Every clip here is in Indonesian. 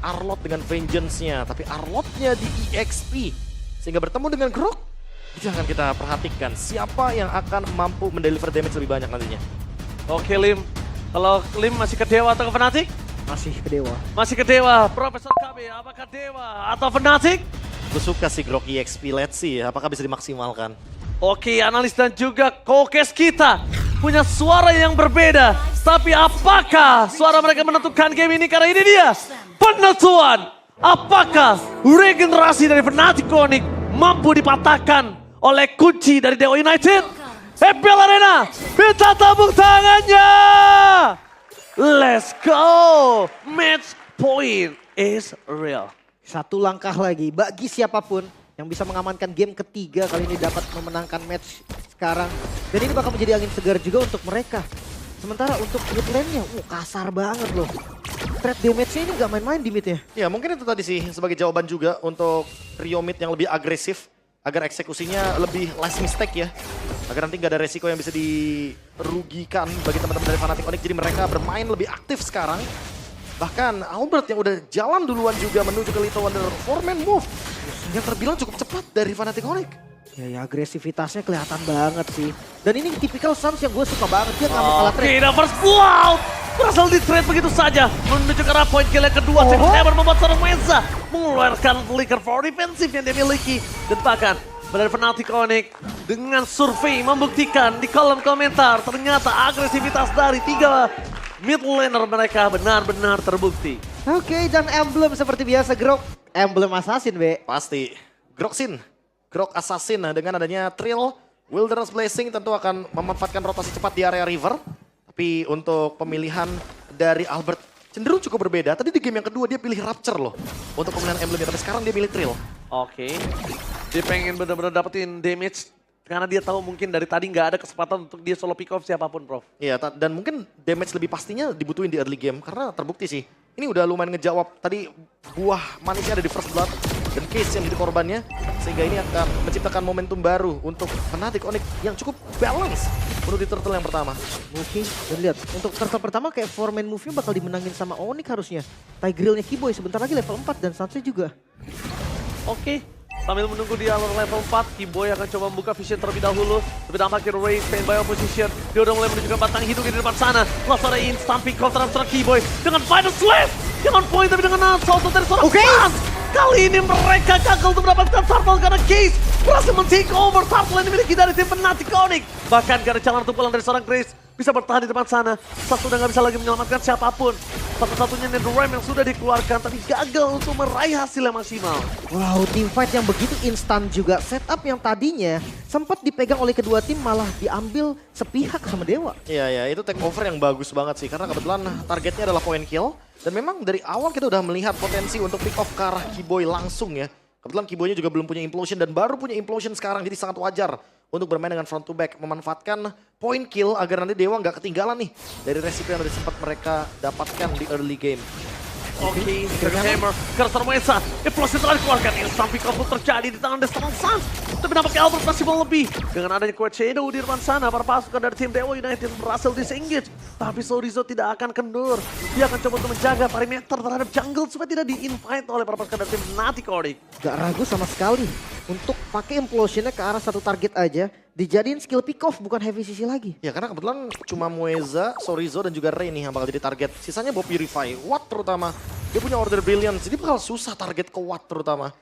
Arlott dengan Vengeance-nya. Tapi Arlott-nya di EXP. Sehingga bertemu dengan Grok. Itu akan kita perhatikan. Siapa yang akan mampu mendeliver damage lebih banyak nantinya. Oke Lim, kalau Lim masih ke Dewa atau ke Fnatic? Masih ke Dewa. Masih ke Dewa, Profesor KB, apakah Dewa atau Fnatic? Gue suka sih Grok EXP, let's see apakah bisa dimaksimalkan. Oke, analis dan juga kokes kita punya suara yang berbeda. Tapi apakah suara mereka menentukan game ini? Karena ini dia penentuan. Apakah regenerasi dari Fnatic Onyx mampu dipatahkan oleh kunci dari Dewa United? FPL Arena, minta tepuk tangannya. Let's go. Match point is real. Satu langkah lagi bagi siapapun yang bisa mengamankan game ketiga kali ini dapat memenangkan match sekarang. Dan ini bakal menjadi angin segar juga untuk mereka. Sementara untuk mid lane-nya, kasar banget loh. Threat damage-nya ini gak main-main di mid-nya. Ya mungkin itu tadi sih sebagai jawaban juga untuk trio mid yang lebih agresif. Agar eksekusinya lebih less mistake ya. Agar nanti gak ada resiko yang bisa dirugikan bagi teman-teman dari Fnatic Onyx. Jadi mereka bermain lebih aktif sekarang. Bahkan Albert yang udah jalan duluan juga menuju ke Little Wonder 4-man move. Yang terbilang cukup cepat dari Fnatic Onyx. Ya agresivitasnya kelihatan banget sih. Dan ini tipikal Suns yang gue suka banget. Dia gak mau kalah Oke, trade. dan first blowout. Berhasil di trade begitu saja. Menuju ke arah point kill yang kedua. Second Hammer membuat seorang Mensa mengeluarkan flicker for defensive yang dia miliki. Dan bahkan dari Fnatic Onyx dengan survei membuktikan di kolom komentar. Ternyata agresivitas dari tiga mid laner mereka benar-benar terbukti. Oke, dan emblem seperti biasa Grok. Emblem assassin, Be. Pasti. Grok Assassin. Nah, dengan adanya Trill, Wilderness Blessing tentu akan memanfaatkan rotasi cepat di area river. Tapi untuk pemilihan dari Albert cenderung cukup berbeda. Tadi di game yang kedua dia pilih Rapture loh untuk pemilihan emblemnya. Tapi sekarang dia milih Trill. Oke, dia pengen benar-benar dapetin damage. Karena dia tahu mungkin dari tadi nggak ada kesempatan untuk dia solo pick off siapapun, Prof. Iya, dan mungkin damage lebih pastinya dibutuhin di early game. Karena terbukti sih. Ini udah lumayan ngejawab. Tadi buah manisnya ada di first blood. Dan case yang jadi korbannya. Sehingga ini akan menciptakan momentum baru untuk Fnatic Onyx yang cukup balance menuju turtle yang pertama. Mungkin, dan lihat, untuk turtle pertama kayak 4-man move-nya bakal dimenangin sama Onyx harusnya. Tigreal-nya Kiboy sebentar lagi level 4 dan Sunsnya juga. Oke, sambil menunggu di alur level 4, Kiboy akan coba membuka vision terlebih dahulu. Tapi tampaknya Ray stand by opposition. Dia udah mulai menunjukkan batang hidung di depan sana. Langsung ada instant pick off terhadap seorang Kiboy. Dengan final slash! Dengan point tapi dengan salto dari seorang Suns. Kali ini mereka gagal untuk mendapatkan turtle karena Case berhasil men-take over turtle yang dimiliki dari tim Fnatic Onyx. Bahkan gak ada jalan untuk pulang dari seorang Grace. Bisa bertahan di depan sana. Sas sudah gak bisa lagi menyelamatkan siapapun. Satu-satunya Netherrealm yang sudah dikeluarkan tapi gagal untuk meraih hasil yang maksimal. Wow, team fight yang begitu instan juga. Setup yang tadinya sempat dipegang oleh kedua tim malah diambil sepihak sama Dewa. Iya, itu take over yang bagus banget sih. Karena kebetulan targetnya adalah point kill. Dan memang dari awal kita udah melihat potensi untuk pick off ke arah Kiboy langsung ya. Kebetulan Kiboynya juga belum punya implosion dan baru punya implosion sekarang. Jadi sangat wajar untuk bermain dengan front to back. Memanfaatkan point kill agar nanti Dewa nggak ketinggalan nih dari resiko yang udah sempat mereka dapatkan di early game. Oke, Second Hammer, Cursor Mesa, implosi telah dikeluarkan, instant pick off terjadi di tangan Desmond Suns. Tapi nampaknya Albert masih mau lebih. Dengan adanya Quad Shadow di depan sana, para pasukan dari tim Dewa United berhasil disengage. Tapi Sorizo tidak akan kendur. Dia akan coba untuk menjaga perimeter terhadap jungle supaya tidak di-invite oleh para pasukan dari tim Fnatic Onyx. Gak ragu sama sekali untuk pakai implosionnya ke arah satu target aja. Dijadiin skill pick off bukan heavy CC lagi. Ya karena kebetulan cuma Mueza, Sorizo dan juga Ray nih yang bakal jadi target. Sisanya Bob Purify, Watt terutama. Dia punya Order Brilliance, jadi bakal susah target ke Watt terutama.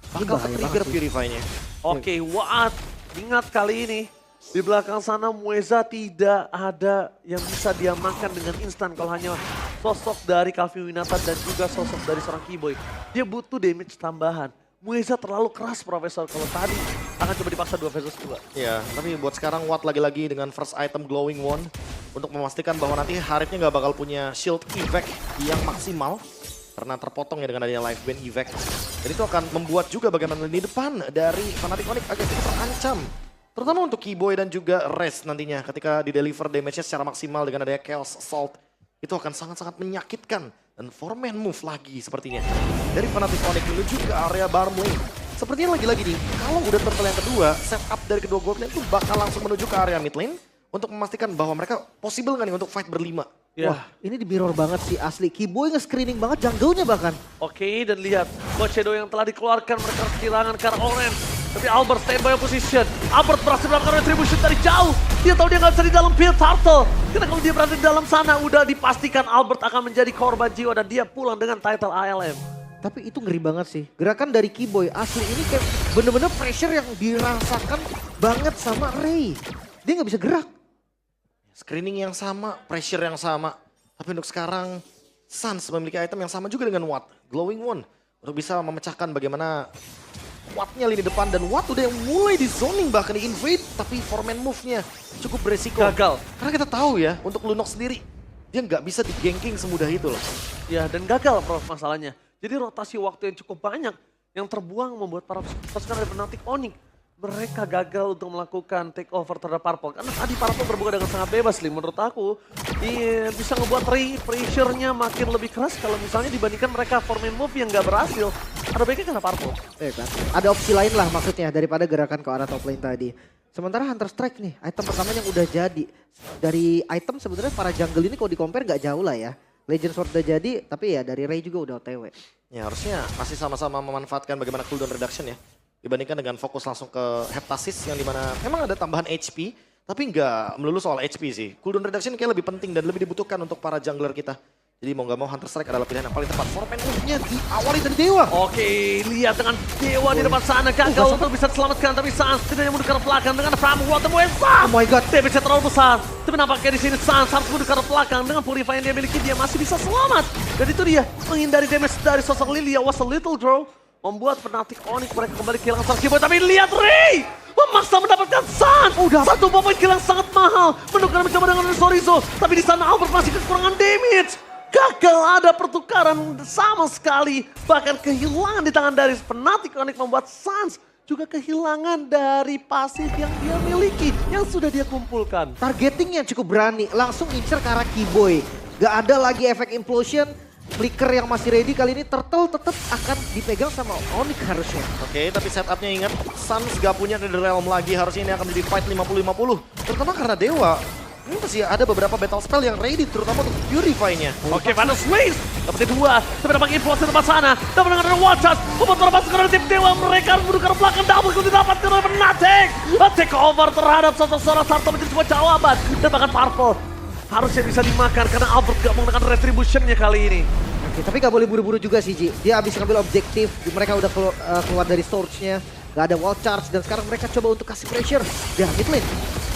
Bakal trigger Purify-nya. Oke, Watt, ingat kali ini di belakang sana Mueza tidak ada yang bisa diamankan dengan instan kalau hanya sosok dari Calvin Winata dan juga sosok dari seorang Kiboy. Dia butuh damage tambahan. Mueza terlalu keras Profesor kalau tadi akan coba dipaksa 2 versus 2. Ya, tapi buat sekarang Watt lagi-lagi dengan first item Glowing Wand untuk memastikan bahwa nanti Harithnya nggak bakal punya shield effect yang maksimal karena terpotong ya dengan adanya life band effect. Dan itu akan membuat juga bagaimana di depan dari Fnatic Onyx agak sedikit terancam. Terutama untuk Kiboy dan juga Rest nantinya ketika di-deliver damage-nya secara maksimal dengan adanya Chaos Assault. Itu akan sangat-sangat menyakitkan. Dan 4-man move lagi sepertinya. Dari Fnatic Onyx menuju ke area bottom lane. Sepertinya lagi-lagi nih, kalau udah turtle yang kedua, setup dari kedua gold lane itu bakal langsung menuju ke area mid lane. Untuk memastikan bahwa mereka possible nggak nih untuk fight berlima. Ya. Wah, ini di mirror banget sih asli. Keyboy nge-screening banget jungle-nya bahkan. Oke, dan lihat God Shadow yang telah dikeluarkan, mereka harus kehilangan ke arah Orange. Tapi Albert standby position. Albert berhasil melakukan retribution dari jauh. Dia tahu dia nggak bisa di dalam pit turtle. Karena kalau dia berada di dalam sana, udah dipastikan Albert akan menjadi korban jiwa dan dia pulang dengan title ALM. Tapi itu ngeri banget sih. Gerakan dari Keyboy asli ini kayak bener-bener pressure yang dirasakan banget sama Ray. Dia nggak bisa gerak. Screening yang sama, pressure yang sama. Tapi untuk sekarang, Suns memiliki item yang sama juga dengan Watt. Glowing One. Untuk bisa memecahkan bagaimana Wattnya lini depan. Dan Watt udah mulai di zoning bahkan di invade. Tapi 4-man move-nya cukup beresiko. Gagal. Karena kita tahu ya, untuk Lunox sendiri, dia nggak bisa di ganking semudah itu loh. Ya, dan gagal Prof masalahnya. Jadi rotasi waktu yang cukup banyak yang terbuang membuat para pasukan dari Fnatic Onyx mereka gagal untuk melakukan take over terhadap Purple. Karena tadi Purple berbuka dengan sangat bebas, Lim. Menurut aku, bisa ngebuat pressure-nya makin lebih keras kalau misalnya dibandingkan mereka 4-man move yang nggak berhasil. Ada baiknya karena Purple. Kan? Ada opsi lain lah maksudnya daripada gerakan ke arah top lane tadi. Sementara Hunter Strike nih, item pertama yang udah jadi. Dari item sebenarnya para jungle ini kalau di-compare nggak jauh lah ya. Legend Sword udah jadi, tapi ya dari Ray juga udah OTW. Ya harusnya masih sama-sama memanfaatkan bagaimana cooldown reduction ya. Dibandingkan dengan fokus langsung ke Heptasis yang dimana memang ada tambahan HP. Tapi nggak melulu soal HP sih. Cooldown reduction kayak lebih penting dan lebih dibutuhkan untuk para jungler kita. Jadi mau nggak mau Hunter Strike adalah pilihan yang paling tepat. 4-man move-nya diawali dari Dewa. Oke, lihat dengan Dewa di depan sana. Gagal untuk bisa diselamatkan, tapi Sans tidak mundur ke belakang dengan Framu Water Oh Sans. my god. Damage-nya terlalu besar. Tapi nampaknya di sini Sans harus mundur ke belakang. Dengan Purify yang dia miliki, dia masih bisa selamat. Dan itu dia, menghindari damage dari sosok Lilia. Was a little draw. Membuat Fnatic Onyx mereka kembali kehilangan sang keyboard. Tapi lihat Ray! Memaksa mendapatkan Sans. Satu poin kill yang sangat mahal. Menukar mencoba dengan Sorizo. Tapi di sana Albert masih kekurangan damage. Gagal ada pertukaran sama sekali. Bahkan kehilangan di tangan dari Fnatic Onyx membuat Sans juga kehilangan dari pasif yang dia miliki. Yang sudah dia kumpulkan. Targetingnya cukup berani, langsung incer ke arah Keyboy. Gak ada lagi efek implosion. Flicker yang masih ready kali ini Turtle tetap akan dipegang sama Onyx harusnya. Oke, tapi setupnya ingat, Suns gak punya Nether Realm lagi. Harusnya ini akan menjadi fight 50-50. Terutama karena Dewa. Ini masih ada beberapa battle spell yang ready, terutama untuk Purify-nya. Oke, Vanus Waze dapetin dua. Tapi dapat info di tempat sana. Dapat dengan Watch Out. Membuat para pasukan dari tim Dewa. Mereka harus mundur ke belakang. Double kill didapatkan oleh Fnatic. Take over terhadap sosok seorang Sarto menjadi sebuah jawaban. Dan bahkan Purple harusnya bisa dimakan karena Albert gak menggunakan retribution-nya kali ini. Oke, tapi gak boleh buru-buru juga sih Ji. Dia habis ngambil objektif, mereka udah keluar dari storage-nya. Gak ada wall charge dan sekarang mereka coba untuk kasih pressure di mid lane.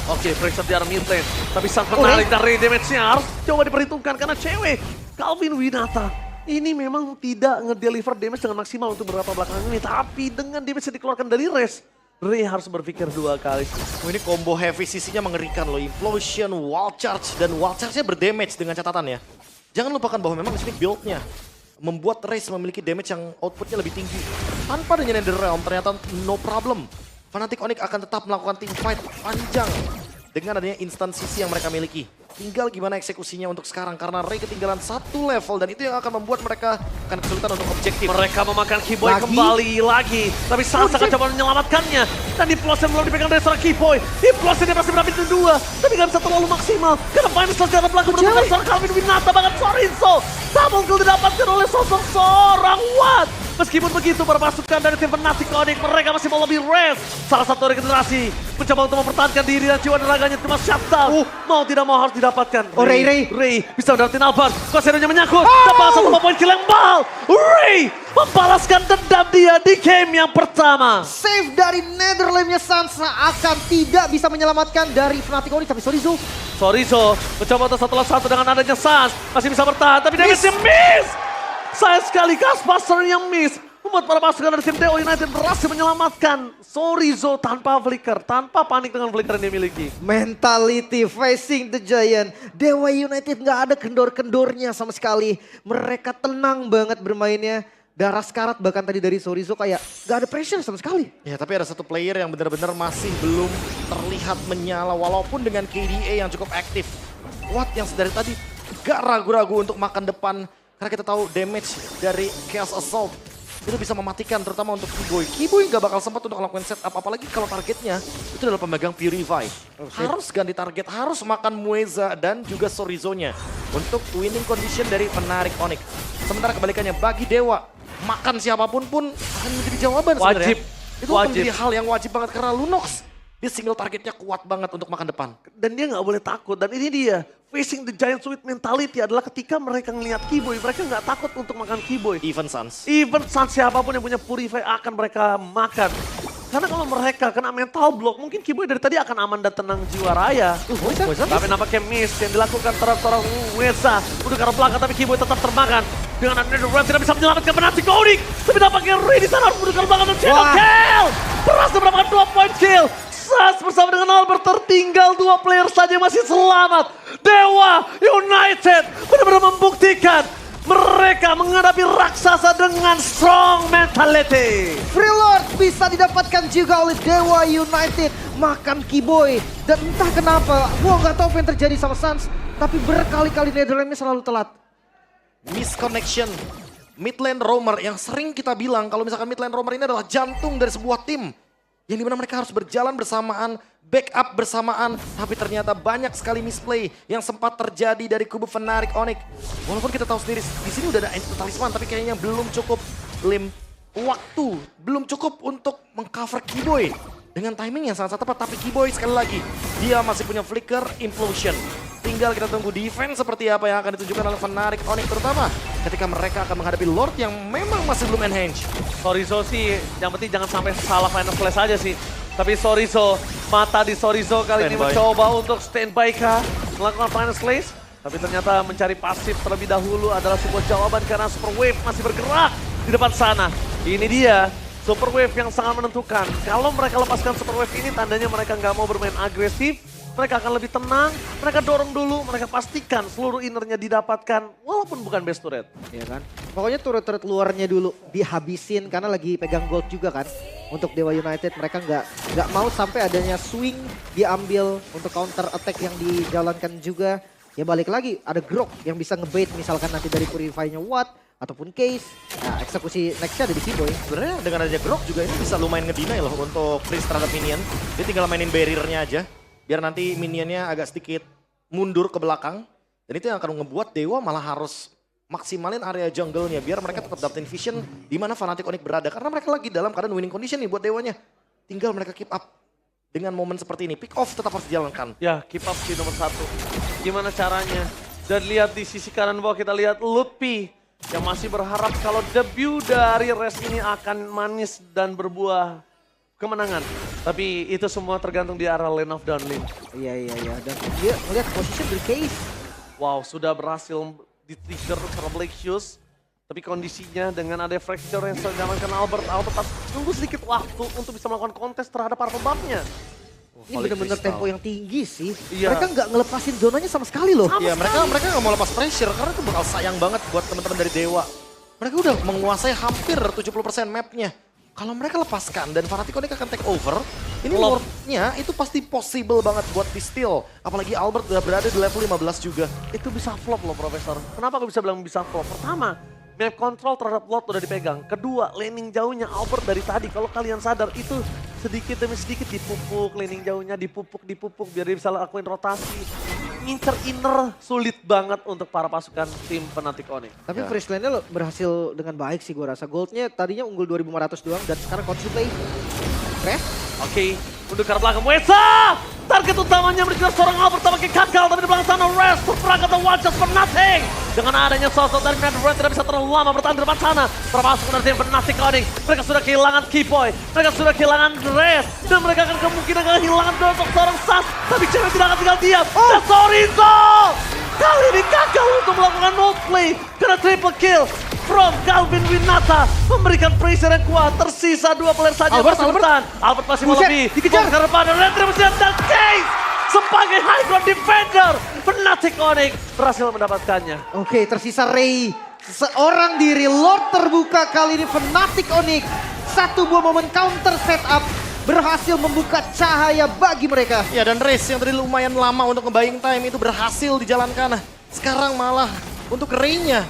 Oke, pressure di arah mid lane. Tapi sang penarik dari damage-nya harus coba diperhitungkan karena cewek. Calvin Winata ini memang tidak ngedeliver damage dengan maksimal untuk beberapa belakangan ini. Tapi dengan damage yang dikeluarkan dari Res, Ray harus berpikir dua kali. Ini combo heavy CC-nya mengerikan loh. Implosion, wall charge, dan wall charge-nya berdamage dengan catatan ya. Jangan lupakan bahwa memang di sini build-nya membuat Raze memiliki damage yang outputnya lebih tinggi. Tanpa adanya Nether Realm ternyata no problem. Fnatic Onyx akan tetap melakukan team fight panjang dengan adanya instant CC yang mereka miliki. Tinggal gimana eksekusinya untuk sekarang karena Ray ketinggalan satu level dan itu yang akan membuat mereka akan kesulitan untuk objektif. Mereka memakan Keyboy kembali lagi. Tapi Sans akan coba menyelamatkannya. Dan Implosion belum dipegang dari seorang Keyboy. Implosion dia masih berapit kedua. Tapi gak bisa terlalu maksimal. Karena Finals selesai dalam belakang menentukan seorang Calvin Winata. Bahkan Sorizo. Double kill didapatkan oleh sosok seorang Watt. Meskipun begitu para pasukan dari tim Fnatic Onyx mereka masih mau lebih rest. Salah satu regenerasi mencoba untuk mempertahankan diri dan jiwa dan raganya cuma shutdown. Mau tidak mau harus didapatkan. Oh Ray bisa mendapatin Albert. Koseronya menyangkut. Dapat satu poin kill yang bal. Ray membalaskan dendam dia di game yang pertama. Save dari Netherlands-nya Sansa akan tidak bisa menyelamatkan dari Fnatic Onyx. Tapi Sorizo mencoba untuk satu lawan satu dengan adanya Sans. Masih bisa bertahan tapi damage-nya miss. Sayang sekali Gasbuster yang miss. Membuat para pasukan dari tim Dewa United berhasil menyelamatkan Sorizo tanpa flicker. Tanpa panik dengan flicker yang dia miliki. Mentality facing the giant. Dewa United nggak ada kendor-kendornya sama sekali. Mereka tenang banget bermainnya. Darah sekarat bahkan tadi dari Sorizo kayak gak ada pressure sama sekali. Ya tapi ada satu player yang benar-benar masih belum terlihat menyala walaupun dengan KDA yang cukup aktif. Watt yang dari tadi gak ragu-ragu untuk makan depan. Karena kita tahu damage dari Chaos Assault itu bisa mematikan terutama untuk Kiboy. Kiboy nggak bakal sempat untuk melakukan setup, apalagi kalau targetnya itu adalah pemegang Purify. Harus ganti target, harus makan Mueza dan juga Sorizo-nya untuk winning condition dari Fnatic Onyx. Sementara kebalikannya bagi Dewa, makan siapapun pun akan menjadi jawaban Wajib. sebenarnya. Itu akan menjadi hal yang wajib banget karena Lunox dia single targetnya kuat banget untuk makan depan. Dan dia nggak boleh takut. Dan ini dia, facing the giant sweet mentality adalah ketika mereka ngelihat Kiboy, mereka nggak takut untuk makan Kiboy. Even Suns. Even saat siapapun yang punya Purify akan mereka makan. Karena kalau mereka kena mental block, mungkin Kiboy dari tadi akan aman dan tenang jiwa raya. Tapi nampaknya miss yang dilakukan terhadap seorang Mueza. Udah ke arah belakang tapi Kiboy tetap termakan. Dengan Netherrealm tidak bisa menyelamatkan Fnatic Onyx. Tapi nampaknya Ray di sana udah ke arah belakang dan Shadow Kill. Berhasil mendapatkan 2 point kill. Sas bersama dengan Albert tertinggal 2 player saja yang masih selamat. Dewa United benar-benar membuktikan mereka menghadapi raksasa dengan strong mentality. Freelord bisa didapatkan juga oleh Dewa United. Makan Kiboy. Dan entah kenapa, gua nggak tahu apa yang terjadi sama Suns. Tapi berkali-kali Netherlands selalu telat. Misconnection. Mid lane roamer yang sering kita bilang kalau misalkan mid lane roamer ini adalah jantung dari sebuah tim. Yang dimana mereka harus berjalan bersamaan, backup bersamaan. Tapi ternyata banyak sekali misplay yang sempat terjadi dari kubu Fnatic Onyx. Walaupun kita tahu sendiri di sini udah ada Ancient Talisman tapi kayaknya belum cukup waktu. Belum cukup untuk mengcover Kiboy. Dengan timing yang sangat tepat, tapi Kiboy sekali lagi dia masih punya flicker implosion. Tinggal kita tunggu defense seperti apa yang akan ditunjukkan oleh Fnatic Onyx terutama ketika mereka akan menghadapi Lord yang memang masih belum enhance. Sorizo sih, yang penting jangan sampai salah final flash aja sih. Tapi Sorizo, mata di Sorizo kali ini mencoba untuk standby kah melakukan final flash. Tapi ternyata mencari pasif terlebih dahulu adalah sebuah jawaban karena Super Wave masih bergerak di depan sana. Ini dia. Super Wave yang sangat menentukan. Kalau mereka lepaskan Super Wave ini tandanya mereka nggak mau bermain agresif. Mereka akan lebih tenang, mereka dorong dulu, mereka pastikan seluruh innernya didapatkan walaupun bukan best turret. Iya kan? Pokoknya turret-turret luarnya dulu dihabisin karena lagi pegang gold juga kan. Untuk Dewa United mereka nggak mau sampai adanya swing diambil untuk counter attack yang dijalankan juga. Ya balik lagi ada Grok yang bisa ngebait misalkan nanti dari Purify-nya Watt ataupun Case. Nah eksekusi nextnya ada di Kiboy. Sebenarnya dengan adanya Grok juga ini bisa lumayan ngedinai loh untuk freeze terhadap minion. Dia tinggal mainin barrier-nya aja. Biar nanti minionnya agak sedikit mundur ke belakang. Dan itu yang akan ngebuat Dewa malah harus maksimalin area jungle-nya. Biar mereka tetap dapetin vision di mana Fnatic Onyx berada. Karena mereka lagi dalam keadaan winning condition nih buat Dewanya. Tinggal mereka keep up dengan momen seperti ini. Pick off tetap harus dijalankan. Ya, keep up sih nomor 1. Gimana caranya? Dan lihat di sisi kanan bawah kita lihat Lupi yang masih berharap kalau debut dari Res ini akan manis dan berbuah kemenangan. Tapi itu semua tergantung di arah lane of downlane. Iya. Dan dia melihat position dari Case. Wow, sudah berhasil di-trigger para Black Shoes. Tapi kondisinya dengan ada fracture yang sedang diamankan Albert harus tunggu sedikit waktu untuk bisa melakukan kontes terhadap para pembuffnya. Ini benar-benar tempo yang tinggi sih. Iya. Mereka nggak ngelepasin zonanya sama sekali loh. Iya mereka nggak mau lepas pressure karena itu bakal sayang banget buat teman-teman dari Dewa. Mereka udah menguasai hampir 70% mapnya. Kalau mereka lepaskan dan Fnatic Onyx akan take over, ini Lord-nya itu pasti possible banget buat di steal. Apalagi Albert udah berada di level 15 juga. Itu bisa flop loh Profesor. Kenapa aku bisa bilang bisa flop? Pertama, map control terhadap Lord udah dipegang. Kedua, laning jauhnya Albert dari tadi. Kalau kalian sadar itu sedikit demi sedikit dipupuk, laning jauhnya dipupuk biar dia bisa lakuin rotasi. Ngincer inner sulit banget untuk para pasukan tim Fnatic Onyx. Tapi Fresh Lane-nya berhasil dengan baik sih gue rasa. Goldnya tadinya unggul 2.500 doang dan sekarang counter play. Fresh. Oke, untuk ke arah belakang Mueza! Target utamanya menunjukkan seorang Albert tampaknya gagal, tapi di belakang sana Rest terperangkap dan one shot for nothing. Dengan adanya sosok dari Netherrealm tidak bisa terlalu lama bertahan di depan sana. Termasuk dari tim Fnatic Onyx. Mereka sudah kehilangan Kiboy, mereka sudah kehilangan Rest, dan mereka akan kemungkinan kehilangan sosok seorang Sas. Tapi Cewek tidak akan tinggal diam. Dan Sorizo! Kali ini gagal untuk melakukan no play karena triple kill from Calvin Winata memberikan pressure yang kuat. Tersisa 2 player saja yang masih bertahan. Albert masih mau lebih. Dikejar Karena pada Retribution dan Case sebagai high ground defender Fnatic Onyx berhasil mendapatkannya. Oke, tersisa Ray. Seorang diri Lord terbuka kali ini Fnatic Onyx. Satu buah momen counter setup berhasil membuka cahaya bagi mereka. Ya dan race yang tadi lumayan lama untuk nge-buying time itu berhasil dijalankan. Sekarang malah untuk Ray-nya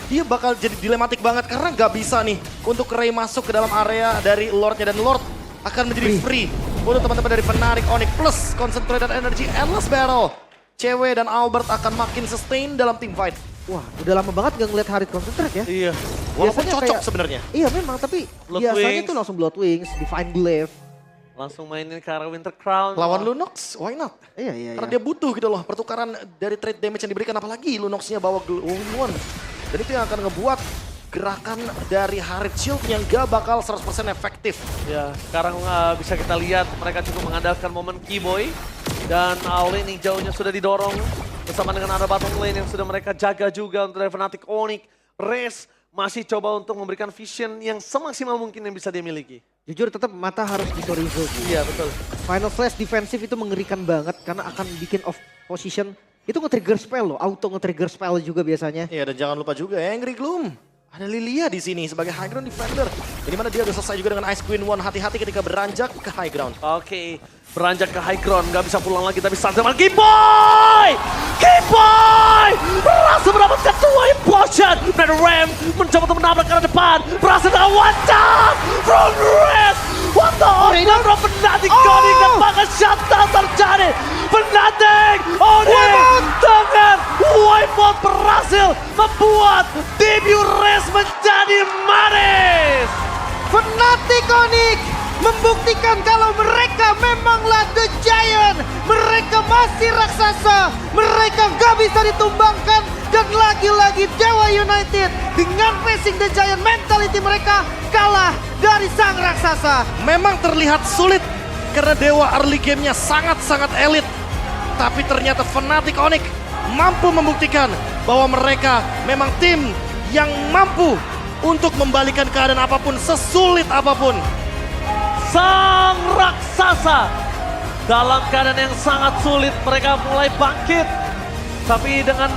dia bakal jadi dilematik banget karena nggak bisa nih untuk Ray masuk ke dalam area dari Lordnya, dan Lord akan menjadi free untuk teman-teman dari Fnatic Onyx plus Concentrated Energy Endless Battle. Cewek dan Albert akan makin sustain dalam team fight. Wah, udah lama banget gak ngeliat Harit concentrate ya. Iya. Walaupun Biasanya cocok kayak- sebenarnya. Iya memang, tapi Blood biasanya Wings. tuh langsung Blood Wings, Divine Glaive. Langsung mainin ke arah Winter Crown. Lawan Lunox, why not? Iya. Karena dia butuh gitu loh pertukaran dari trade damage yang diberikan, apalagi Lunox-nya bawa Glowing One. Dan itu yang akan ngebuat gerakan dari Harit Shield yang gak bakal 100% efektif. Ya, sekarang bisa kita lihat mereka cukup mengandalkan momen Keyboy. Dan lane hijaunya sudah didorong bersama dengan ada bottom lane yang sudah mereka jaga juga untuk dari Fnatic Onyx. Race masih coba untuk memberikan vision yang semaksimal mungkin yang bisa dia miliki. Jujur tetap mata harus di Torizo. Iya, betul. Final Flash defensif itu mengerikan banget karena akan bikin off position. Itu nge-trigger spell loh, auto nge-trigger spell juga biasanya. Iya, dan jangan lupa juga Angry Gloom. Ada Lilia di sini sebagai high ground defender. Di mana dia udah selesai juga dengan Ice Queen One. Hati-hati ketika beranjak ke high ground. Oke, beranjak ke high ground, nggak bisa pulang lagi tapi santai dengan Keyboy! Keyboy! Berhasil mendapatkan 2 implosion! Dan Ram mencoba untuk menabrak ke arah depan. Berhasil dengan one tap from Rest! What the order from Fnatic Onyx dan bahkan shutdown terjadi! Fnatic Onyx dengan Waypoint berhasil membuat debut Rest menjadi manis! Fnatic Onyx membuktikan kalau mereka memanglah The Giant. Mereka masih raksasa. Mereka gak bisa ditumbangkan. Dan lagi-lagi Dewa United dengan facing The Giant mentality mereka kalah dari sang raksasa. Memang terlihat sulit karena Dewa early game-nya sangat-sangat elit. Tapi ternyata Fnatic Onyx mampu membuktikan bahwa mereka memang tim yang mampu untuk membalikan keadaan apapun, sesulit apapun. Sang raksasa dalam keadaan yang sangat sulit mereka mulai bangkit, tapi dengan